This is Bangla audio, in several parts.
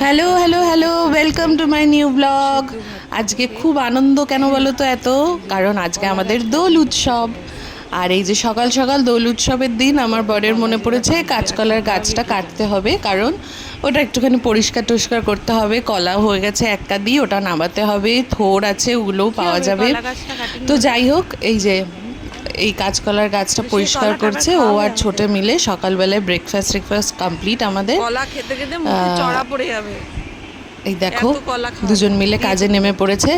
Hello hello hello, welcome to my new blog. আজকে খুব আনন্দ কেন বলো তো? এত কারণ আজকে আমাদের দোল উৎসব। আর এই যে সকাল সকাল দোল উৎসবের দিন আমার বরের মনে পড়েছে কাঁচকলার গাছটা কাটতে হবে, কারণ ওটা একটুখানি পরিষ্কার টরিষ্কার করতে হবে। কলা হয়ে গেছে একটা দিয়ে, ওটা নামাতে হবে, থোড় আছে, ওগুলোও পাওয়া যাবে। তো যাই হোক, এই যে এই কাঁচকলার গাছটা পরিষ্কার করছে ও আর ছোটে মিলে। সকালবেলায় ব্রেকফাস্ট কমপ্লিট আমাদের। কলা খেতে খেতে মুখে চড়া পড়ে যাবে। এই দেখো দুজন মিলে কাজে নেমে পড়েছে।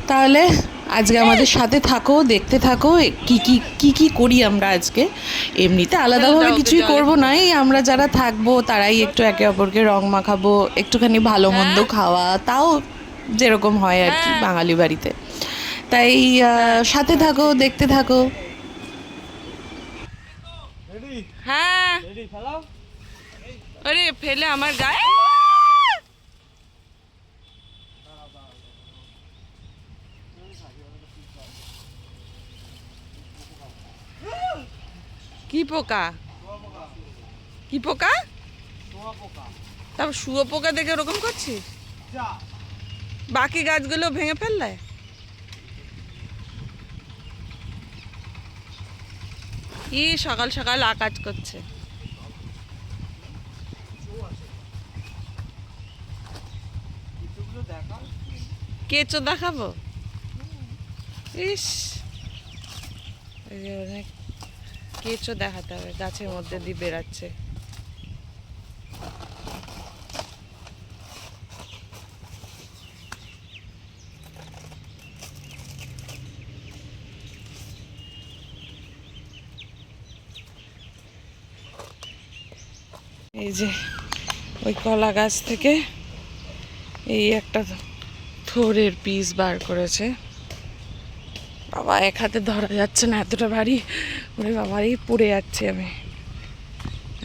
তাহলে আজকে আমাদের সাথে থাকো, দেখতে থাকো কি কি কি কি করি আমরা আজকে। এমনিতে আলাদাভাবে কিছুই করব না, এই আমরা যারা থাকবো তারাই একটু একে অপরকে রং মাখাবো, একটুখানি ভালো মন্দ খাওয়া, তাও যেরকম হয় আর কি বাঙালি বাড়িতে। তাই সাথে থাকো, দেখতে থাকো। হ্যাঁ আরে ফেলে আমার গায়ে কি পোকা? কি পোকা? তারপর শুয়ো পোকা দেখে ওরকম করছিস? বাকি গাছগুলো ভেঙে ফেললে? কি সকাল সকাল আকাজ করছে। কেঁচো দেখাবো? ইস, অনেক কেঁচো দেখাতে হবে, গাছের মধ্যে দিয়ে বেরাচ্ছে। এই যে ওই কলা গাছ থেকে এই একটা থোড়ের পিস বার করেছে। বাবা, এক হাতে ধরা যাচ্ছে না, এতটা ভারী। ওরে বাবা, এই পড়ে যাচ্ছে আমি।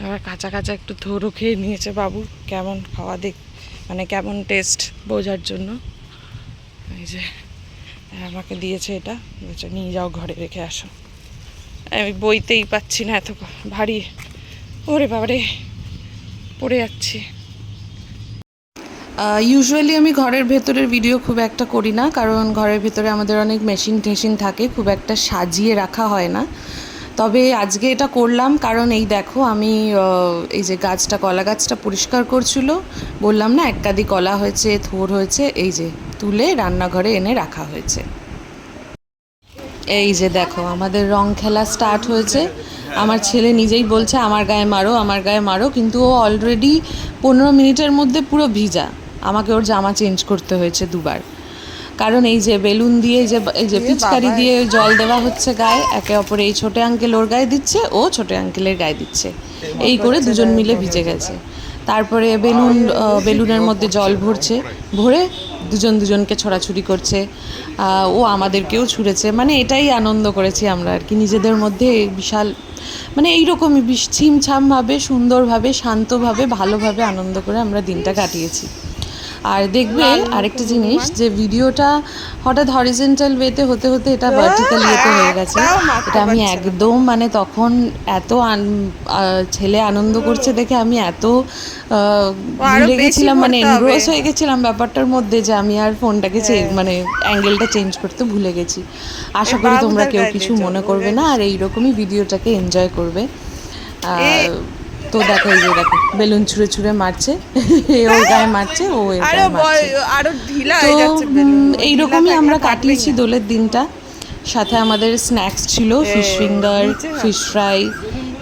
আবার কাঁচা কাঁচা একটু থোড়ও খেয়ে নিয়েছে বাবু, কেমন খাওয়া দেখ, মানে কেমন টেস্ট বোঝার জন্য। এই যে আমাকে দিয়েছে এটা, বলছে নিয়ে যাও ঘরে রেখে আসো। আমি বইতেই পাচ্ছি না, এত ভারী। ওরে বাবারে, পড়ে যাচ্ছি। ইউজুয়ালি আমি ঘরের ভেতরের ভিডিও খুব একটা করি না, কারণ ঘরের ভেতরে আমাদের অনেক মেশিন টেশিন থাকে, খুব একটা সাজিয়ে রাখা হয় না। তবে আজকে এটা করলাম, কারণ এই দেখো আমি এই যে গাছটা, কলা গাছটা পরিষ্কার করছিল, বললাম না এক কাঁদি কলা হয়েছে, থোড় হয়েছে, এই যে তুলে রান্নাঘরে এনে রাখা হয়েছে। এই যে দেখো আমাদের রং খেলা স্টার্ট হয়েছে। আমার ছেলে নিজেই বলছে আমার গায়ে মারো, আমার গায়ে মারো, কিন্তু ও অলরেডি 15 মিনিটের মধ্যে পুরো ভিজা। আমাকে ওর জামা চেঞ্জ করতে হয়েছে দুবার, কারণ এই যে বেলুন দিয়ে এই যে পিচকারি দিয়ে জল দেওয়া হচ্ছে গায়ে, একে অপরে এই ছোটো আঙ্কেল ওর গায়ে দিচ্ছে, ও ছোটো আঙ্কেলের গায়ে দিচ্ছে, এই করে দুজন মিলে ভিজে গেছে। তারপরে বেলুনের মধ্যে জল ভরছে, ভরে দুজনকে ছোড়াছুড়ি করছে, ও আমাদেরকেও ছুঁড়েছে। মানে এটাই আনন্দ করেছি আমরা আর কি নিজেদের মধ্যে। বিশাল মানে এইরকমই ছিমছামভাবে, সুন্দরভাবে, শান্তভাবে, ভালোভাবে আনন্দ করে আমরা দিনটা কাটিয়েছি। আর দেখবে আরেকটা জিনিস, যে ভিডিওটা হঠাৎ হরিজেন্টাল ওয়েতে হতে হতে এটা ভার্টিক্যাল ইয়েতে হয়ে গেছে। এটা আমি একদম মানে তখন এত ছেলে আনন্দ করছে দেখে আমি এত ভুলে গেছিলাম, মানে এনগ্রোস হয়ে গেছিলাম ব্যাপারটার মধ্যে, যে আমি আর ফোনটাকে মানে অ্যাঙ্গেলটা চেঞ্জ করতে ভুলে গেছি। আশা করি তোমরা কেউ কিছু মনে করবে না, আর এইরকমই ভিডিওটাকে এনজয় করবে। তো দেখো, এই যে দেখো বেলুন ছুঁড়ে ছুঁড়ে মারছে, ওর গায়ে মারছে, ও তো এইরকমই আমরা কাটিয়েছি দোলের দিনটা। সাথে আমাদের স্ন্যাক্স ছিল ফিশ ফিঙ্গার, ফিশ ফ্রাই,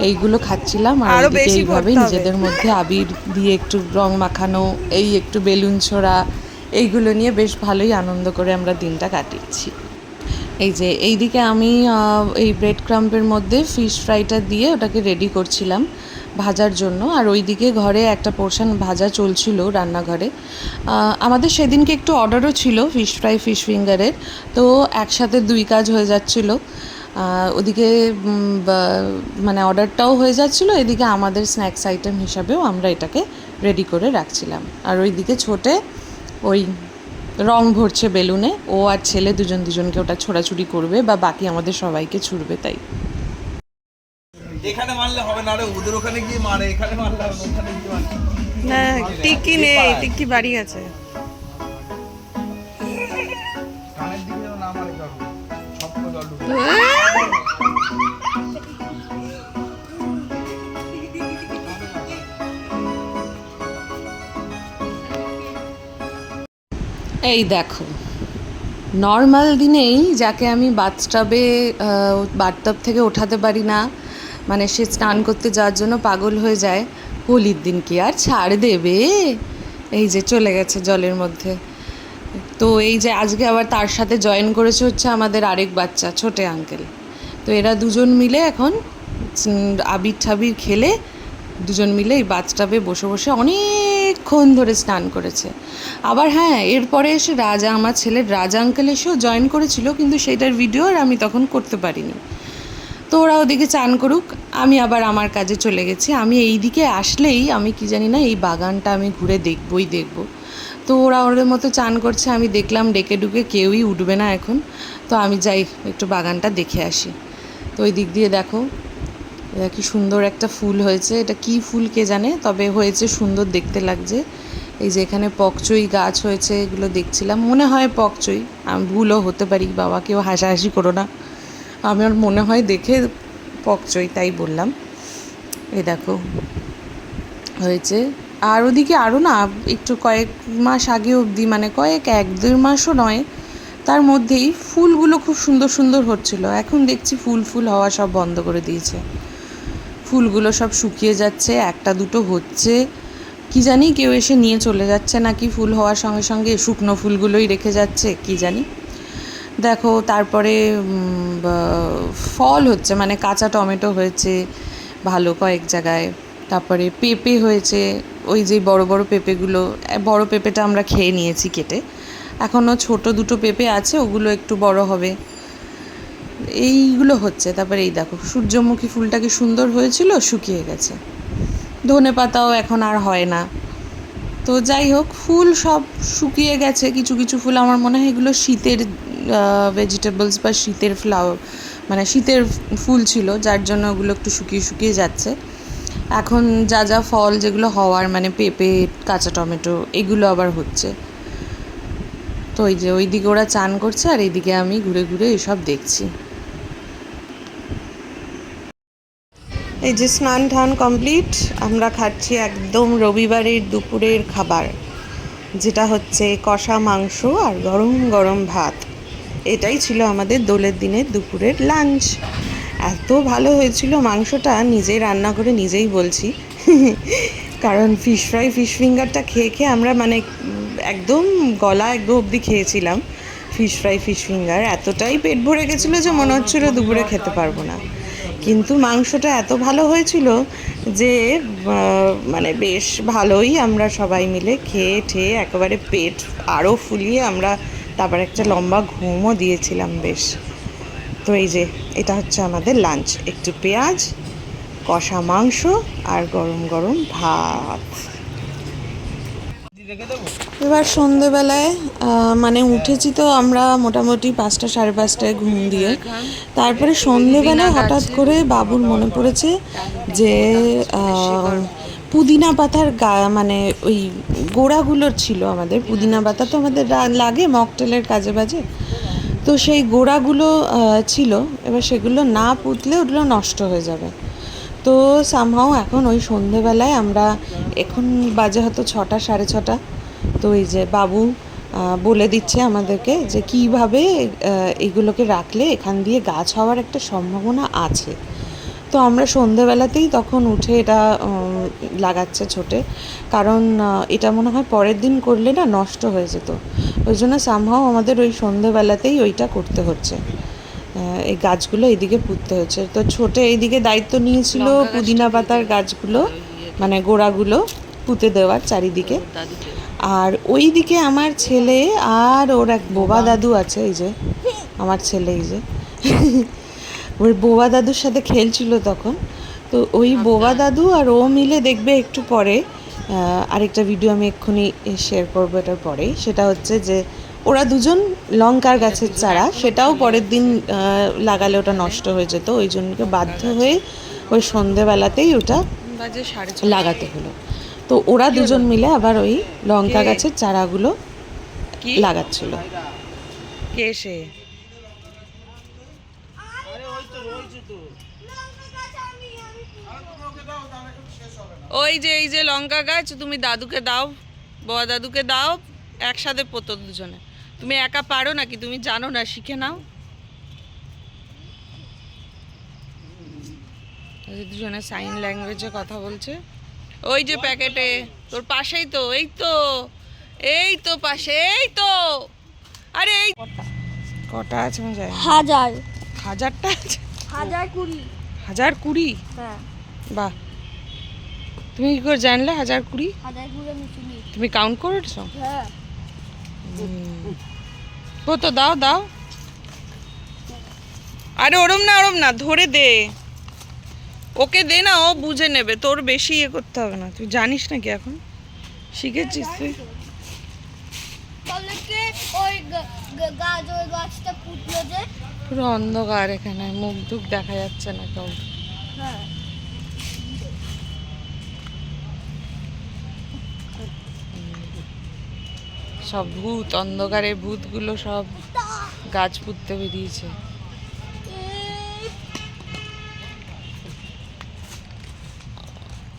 এইগুলো খাচ্ছিলাম। আর এইভাবেই নিজেদের মধ্যে আবির দিয়ে একটু রং মাখানো, এই একটু বেলুন ছোড়া, এইগুলো নিয়ে বেশ ভালোই আনন্দ করে আমরা দিনটা কাটিয়েছি। এই যে এইদিকে আমি এই ব্রেড ক্রাম্পের মধ্যে ফিশ ফ্রাইটা দিয়ে ওটাকে রেডি করছিলাম ভাজার জন্য, আর ওইদিকে ঘরে একটা পোর্শন ভাজা চলছিল রান্নাঘরে। আমাদের সেদিনকে একটু অর্ডারও ছিল ফিশ ফ্রাই, ফিশ ফিঙ্গারের, তো একসাথে দুই কাজ হয়ে যাচ্ছিল। ওদিকে মানে অর্ডারটাও হয়ে যাচ্ছিলো, এদিকে আমাদের স্ন্যাক্স আইটেম হিসাবেও আমরা এটাকে রেডি করে রাখছিলাম। আর ওইদিকে ছোটে ওই রং ভরছে বেলুনে, ও আর ছেলে দুজনকে ওটা ছোড়াছুড়ি করবে, বা বাকি আমাদের সবাইকে ছুড়বে। তাই এখানে মারলে হবে না রে, ওদের ওখানে গিয়ে মারে, এখানে মারলে হবে না, ওখানে গিয়ে মারে। না টিকি নেই, টিকি বাড়ি আছে। কানের দিকে যেন না মারে কারো, সব করে জল ঢুকে। এই দেখো, নর্মাল দিনেই যাকে আমি বাথটাবে বাথটাব থেকে ওঠাতে পারি না, মানে সে স্নান করতে যাওয়ার জন্য পাগল হয়ে যায়, হোলির দিন কি আর ছাড় দেবে? এই যে চলে গেছে জলের মধ্যে। তো এই যে আজকে আবার তার সাথে জয়েন করেছে হচ্ছে আমাদের আরেক বাচ্চা, ছোটে আঙ্কেল। তো এরা দুজন মিলে এখন আবির ঠাবির খেলে দুজন মিলে এই বাথটাবে বসে বসে অনেকক্ষণ ধরে স্নান করেছে। আবার হ্যাঁ, এরপরে এসে রাজা, আমার ছেলের রাজা আঙ্কেল এসেও জয়েন করেছিল, কিন্তু সেইটার ভিডিও আর আমি তখন করতে পারিনি। তো ওরা ওদিকে চান করুক, আমি আবার আমার কাজে চলে গেছি। আমি এই দিকে আসলেই আমি কি জানি না, এই বাগানটা আমি ঘুরে দেখবই দেখব। তো ওরা ওদের মতো চান করছে, আমি দেখলাম ডেকে ডুকে কেউই উঠবে না এখন। তো আমি যাই একটু বাগানটা দেখে আসি। তো ওই দিক দিয়ে দেখো, এটা কি সুন্দর একটা ফুল হয়েছে, এটা কি ফুল কে জানে, তবে হয়েছে সুন্দর দেখতে লাগছে। এই যে এখানে পকচই গাছ হয়েছে, এগুলো দেখছিলাম, মনে হয় পকচই, আমি ভুলও হতে পারি, বাবা কেউ হাসাহাসি করো না, আমার মনে হয় দেখে পকচই তাই বললাম। এই দেখো হয়েছে। আর ওদিকে আরও না একটু কয়েক মাস আগে অবধি, মানে এক দেড় মাসও নয়, তার মধ্যেই ফুলগুলো খুব সুন্দর সুন্দর হচ্ছিল। এখন দেখছি ফুল হওয়া সব বন্ধ করে দিয়েছে, ফুলগুলো সব শুকিয়ে যাচ্ছে, একটা দুটো হচ্ছে, কি জানি কেউ এসে নিয়ে চলে যাচ্ছে নাকি ফুল হওয়ার সঙ্গে সঙ্গে শুকনো ফুলগুলোই রেখে যাচ্ছে, কি জানি। দেখো তারপরে ফল হচ্ছে, মানে কাঁচা টমেটো হয়েছে ভালো কয়েক জায়গায়, তারপরে পেঁপে হয়েছে, ওই যে বড় বড় পেঁপেগুলো, বড় পেঁপেটা আমরা খেয়ে নিয়েছি কেটে, এখনও ছোট দুটো পেঁপে আছে, ওগুলো একটু বড় হবে, এইগুলো হচ্ছে। তারপরে এই দেখো সূর্যমুখী ফুলটা কি সুন্দর হয়েছিল, শুকিয়ে গেছে। ধনে পাতাও এখন আর হয় না। তো যাই হোক, ফুল সব শুকিয়ে গেছে, কিছু কিছু ফুল আমার মনে হয় এগুলো শীতের ভেজিটেবলস বা শীতের ফ্লাওয়ার, মানে শীতের ফুল ছিল, যার জন্য ওগুলো একটু শুকিয়ে শুকিয়ে যাচ্ছে। এখন যা যা ফল যেগুলো হওয়ার, মানে পেঁপে, কাঁচা টমেটো, এগুলো আবার হচ্ছে। তো ওই যে ওইদিকে ওরা চান করছে, আর এইদিকে আমি ঘুরে ঘুরে এসব দেখছি। এই যে স্নান টান কমপ্লিট, আমরা খাচ্ছি একদম রবিবারের দুপুরের খাবার, যেটা হচ্ছে কষা মাংস আর গরম গরম ভাত। এটাই ছিল আমাদের দোলের দিনের দুপুরের লাঞ্চ। এত ভালো হয়েছিল মাংসটা, নিজেই রান্না করে নিজেই বলছি কারণ ফিশ ফিঙ্গারটা খেয়ে খেয়ে আমরা মানে একদম গলা একদম অবধি খেয়েছিলাম। ফিশ ফিঙ্গার এতটাই পেট ভরে গেছিলো যে মনে হচ্ছিলো দুপুরে খেতে পারবো না, কিন্তু মাংসটা এত ভালো হয়েছিল যে মানে বেশ ভালোই আমরা সবাই মিলে খেয়ে ঠেয়ে একেবারে পেট আরও ফুলিয়ে আমরা তারপর একটা লম্বা ঘুমও দিয়েছিলাম বেশ। তো এই যে এটা হচ্ছে আমাদের লাঞ্চ, একটু পেঁয়াজ, কষা মাংস আর গরম গরম ভাত। এবার সন্ধেবেলায় মানে উঠেছি তো আমরা মোটামুটি 5টা সাড়ে 5টায় ঘুম দিয়ে, তারপরে সন্ধেবেলায় হঠাৎ করে বাবুর মনে পড়েছে যে পুদিনা পাতার মানে ওই গোড়াগুলো ছিল, আমাদের পুদিনা পাতা তো আমাদের লাগে মকটেলের কাজে বাজে, তো সেই গোড়াগুলো ছিল, এবার সেগুলো না পুঁতলে ওগুলো নষ্ট হয়ে যাবে। তো সামহাও এখন ওই সন্ধেবেলায় আমরা, এখন বাজে হয়তো 6টা সাড়ে 6টা, তো এই যে বাবু বলে দিচ্ছে আমাদেরকে যে কীভাবে এগুলোকে রাখলে এখান দিয়ে গাছ হওয়ার একটা সম্ভাবনা আছে। তো আমরা সন্ধেবেলাতেই তখন উঠে এটা লাগাচ্ছে ছোটে, কারণ এটা মনে হয় পরের দিন করলে না নষ্ট হয়ে যেত, ওই জন্য সামহাও আমাদের ওই সন্ধেবেলাতেই ওইটা করতে হচ্ছে, এই গাছগুলো এইদিকে পুঁততে হচ্ছে। তো ছোটে এইদিকে দায়িত্ব নিয়েছিল পুদিনা পাতার গাছগুলো, মানে গোড়াগুলো পুঁতে দেওয়ার চারিদিকে, আর ওই দিকে আমার ছেলে আর ওর এক বোবা দাদু আছে, এই যে আমার ছেলে, এই যে ওর বোবা দাদুর সাথে খেলছিল তখন। তো ওই বোবা দাদু আর ও মিলে দেখবে একটু পরে, আরেকটা ভিডিও আমি এক্ষুনি শেয়ার করবো এটার পরেই, সেটা হচ্ছে যে ওরা দুজন লঙ্কার গাছের চারা, সেটাও পরের দিন লাগালে ওটা নষ্ট হয়ে যেত, ওই জন্য বাধ্য হয়ে ওই সন্ধেবেলাতেই ওটা বাজে 6:30। লাগাতে হলো। তো ওরা দুজন মিলে আবার ওই লঙ্কা কে? গাছের চারাগুলো কি লাগাচ্ছিল। কে সে? ওই যে এই যে লঙ্কা গাছ, তুমি দাদুকে দাও, বড় দাদুকে দাও, একসাথে পোতো দুজনে। তুমি একা পারো নাকি? তুমি জানো না, শিখে নাও। এই যে দুজনে সাইন ল্যাঙ্গুয়েজে কথা বলছে। ওই যে প্যাকেটে তোর পাশেই তো, এই তো, এই তো পাশে, এই তো। আরে এই কটা আছে আমি জানি না। 1000 হাজারটা আছে? 1020 1020? হ্যাঁ বাহ, তুমি কি করে জানলে 1020? 1020 আমি চিনি তুমি কাউন্ট করেছো? হ্যাঁ কত দাও দাও। আরে ওরম না, ধরে দে, ওকে দে না, ও বুঝে নেবে, তোর বেশি ইয়ে করতে হবে না। তুই জানিস নাকি এখন? শিখেছিস তুই? তাহলে কি ওই গাছ ওই গাছটা পুতলো যে পুরো অন্ধকার এখানে, মুখ টুক দেখা যাচ্ছে না কেউ। হ্যাঁ সব ভূত, অন্ধকারে ভূতগুলো সব গাছ পুঁততে বেরিয়েছে।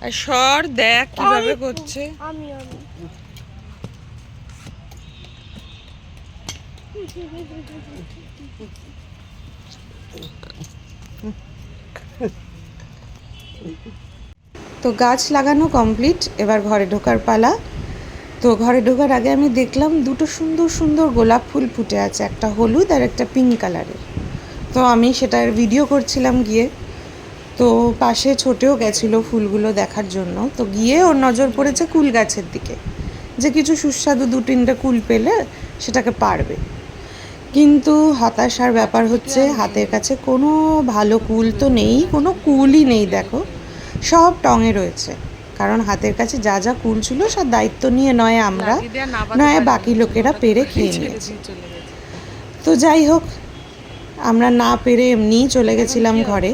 আর সর দেখ কিভাবে করছে। আমি তো গাছ লাগানো কমপ্লিট, এবার ঘরে ঢোকার পালা। তো ঘরে ঢোকার আগে আমি দেখলাম দুটো সুন্দর সুন্দর গোলাপ ফুল ফুটে আছে, একটা হলুদ আর একটা পিঙ্ক কালারের। তো আমি সেটার ভিডিও করছিলাম গিয়ে। তো পাশে ছোটেও গেছিলো ফুলগুলো দেখার জন্য। তো গিয়ে ওর নজর পড়েছে কুল গাছের দিকে, যে কিছু সুস্বাদু 2-3টে কুল পেলে সেটাকে পারবে। কিন্তু হতাশার ব্যাপার হচ্ছে হাতের কাছে কোনো ভালো কুল তো নেই, কোনো কুলই নেই। দেখো সব টঙে রয়েছে, কারণ হাতের কাছে যা যা কুল ছিল সব দায়িত্ব নিয়ে নয় আমরা, নয় বাকি লোকেরা পেরে খেয়ে নিয়েছে। তো যাই হোক, আমরা না পেরে এমনিই চলে গেছিলাম ঘরে।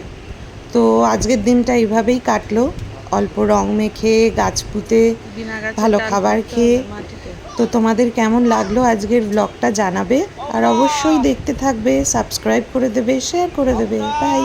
তো আজকের দিনটা এইভাবেই কাটলো, অল্প রং মেখে, গাছ পুঁতে, ভালো খাবার খেয়ে। তো তোমাদের কেমন লাগলো আজকের ব্লগটা জানাবে, আর অবশ্যই দেখতে থাকবে, সাবস্ক্রাইব করে দেবে, শেয়ার করে দেবে। বাই।